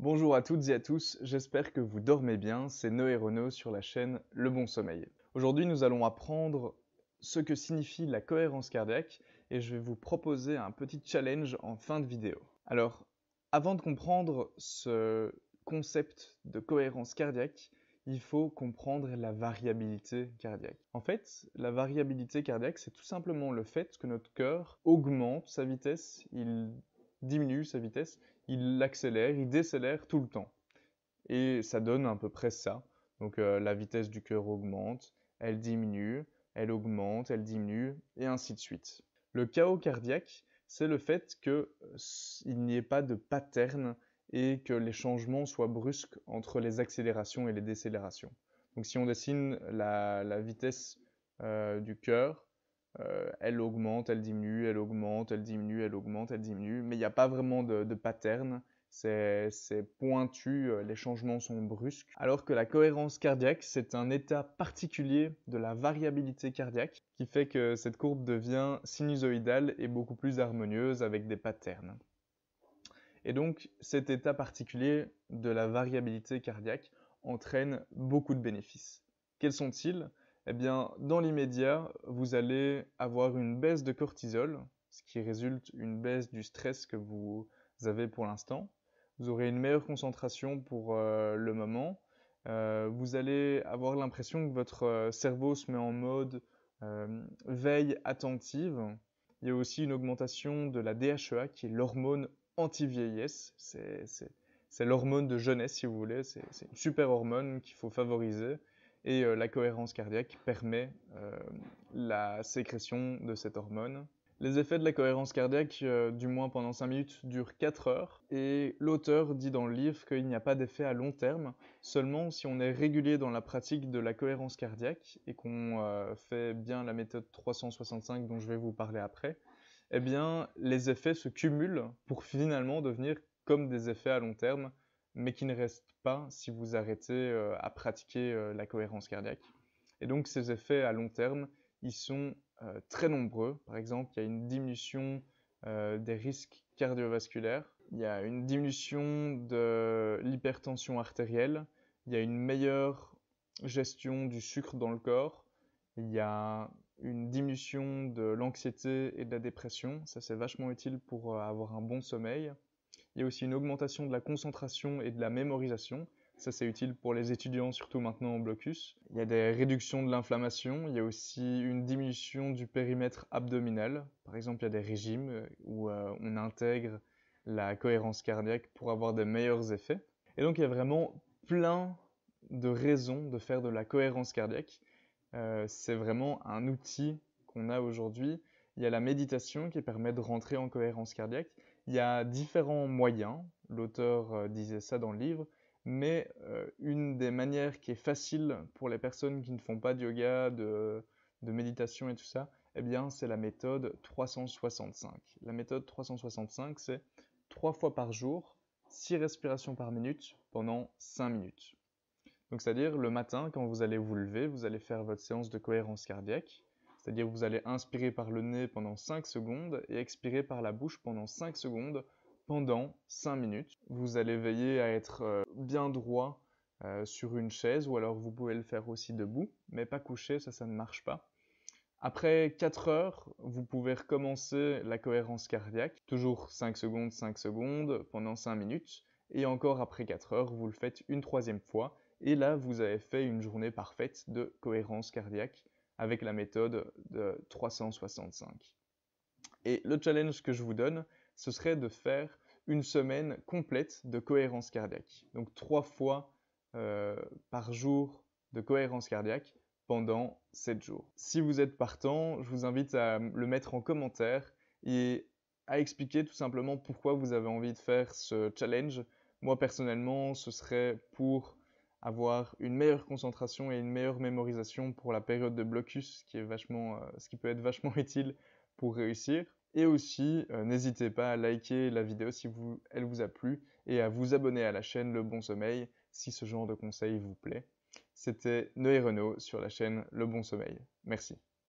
Bonjour à toutes et à tous, j'espère que vous dormez bien, c'est Noé Renaud sur la chaîne Le Bon Sommeil. Aujourd'hui nous allons apprendre ce que signifie la cohérence cardiaque et je vais vous proposer un petit challenge en fin de vidéo. Alors, avant de comprendre ce concept de cohérence cardiaque, il faut comprendre la variabilité cardiaque. En fait, la variabilité cardiaque, c'est tout simplement le fait que notre cœur augmente sa vitesse, il diminue sa vitesse, il accélère, il décélère tout le temps. Et ça donne à peu près ça. Donc la vitesse du cœur augmente, elle diminue, elle augmente, elle diminue, et ainsi de suite. Le chaos cardiaque, c'est le fait qu'il n'y ait pas de pattern et que les changements soient brusques entre les accélérations et les décélérations. Donc si on dessine la vitesse du cœur, elle augmente, elle diminue, elle augmente, elle diminue, elle augmente, elle diminue, mais il n'y a pas vraiment de pattern, c'est pointu, les changements sont brusques. Alors que la cohérence cardiaque, c'est un état particulier de la variabilité cardiaque qui fait que cette courbe devient sinusoïdale et beaucoup plus harmonieuse avec des patterns. Et donc cet état particulier de la variabilité cardiaque entraîne beaucoup de bénéfices. Quels sont-ils? Eh bien, dans l'immédiat, vous allez avoir une baisse de cortisol, ce qui résulte une baisse du stress que vous avez pour l'instant. Vous aurez une meilleure concentration pour le moment. Vous allez avoir l'impression que votre cerveau se met en mode veille attentive. Il y a aussi une augmentation de la DHEA, qui est l'hormone anti-vieillesse. C'est l'hormone de jeunesse, si vous voulez. C'est une super hormone qu'il faut favoriser. Et la cohérence cardiaque permet la sécrétion de cette hormone. Les effets de la cohérence cardiaque, du moins pendant 5 minutes, durent 4 heures. Et l'auteur dit dans le livre qu'il n'y a pas d'effet à long terme, seulement si on est régulier dans la pratique de la cohérence cardiaque et qu'on fait bien la méthode 365 dont je vais vous parler après, eh bien les effets se cumulent pour finalement devenir comme des effets à long terme, mais qui ne restent pas si vous arrêtez à pratiquer la cohérence cardiaque. Et donc ces effets à long terme, ils sont très nombreux. Par exemple, il y a une diminution des risques cardiovasculaires, il y a une diminution de l'hypertension artérielle, il y a une meilleure gestion du sucre dans le corps, il y a une diminution de l'anxiété et de la dépression, ça c'est vachement utile pour avoir un bon sommeil. Il y a aussi une augmentation de la concentration et de la mémorisation. Ça, c'est utile pour les étudiants, surtout maintenant en blocus. Il y a des réductions de l'inflammation. Il y a aussi une diminution du périmètre abdominal. Par exemple, il y a des régimes où on intègre la cohérence cardiaque pour avoir des meilleurs effets. Et donc, il y a vraiment plein de raisons de faire de la cohérence cardiaque. C'est vraiment un outil qu'on a aujourd'hui. Il y a la méditation qui permet de rentrer en cohérence cardiaque. Il y a différents moyens, l'auteur disait ça dans le livre, mais une des manières qui est facile pour les personnes qui ne font pas de yoga, de méditation et tout ça, eh bien c'est la méthode 365. La méthode 365, c'est 3 fois par jour, 6 respirations par minute pendant 5 minutes. Donc c'est-à-dire le matin, quand vous allez vous lever, vous allez faire votre séance de cohérence cardiaque. C'est-à-dire vous allez inspirer par le nez pendant 5 secondes et expirer par la bouche pendant 5 secondes pendant 5 minutes. Vous allez veiller à être bien droit sur une chaise ou alors vous pouvez le faire aussi debout, mais pas couché, ça ne marche pas. Après 4 heures, vous pouvez recommencer la cohérence cardiaque, toujours 5 secondes pendant 5 minutes. Et encore après 4 heures, vous le faites une troisième fois. Et là, vous avez fait une journée parfaite de cohérence cardiaque avec la méthode de 365. Et le challenge que je vous donne, ce serait de faire une semaine complète de cohérence cardiaque. Donc 3 fois par jour de cohérence cardiaque pendant 7 jours. Si vous êtes partant, je vous invite à le mettre en commentaire et à expliquer tout simplement pourquoi vous avez envie de faire ce challenge. Moi personnellement, ce serait pour avoir une meilleure concentration et une meilleure mémorisation pour la période de blocus, ce qui peut être vachement utile pour réussir. Et aussi, n'hésitez pas à liker la vidéo si elle vous a plu et à vous abonner à la chaîne Le Bon Sommeil si ce genre de conseil vous plaît. C'était Noé Renaud sur la chaîne Le Bon Sommeil. Merci.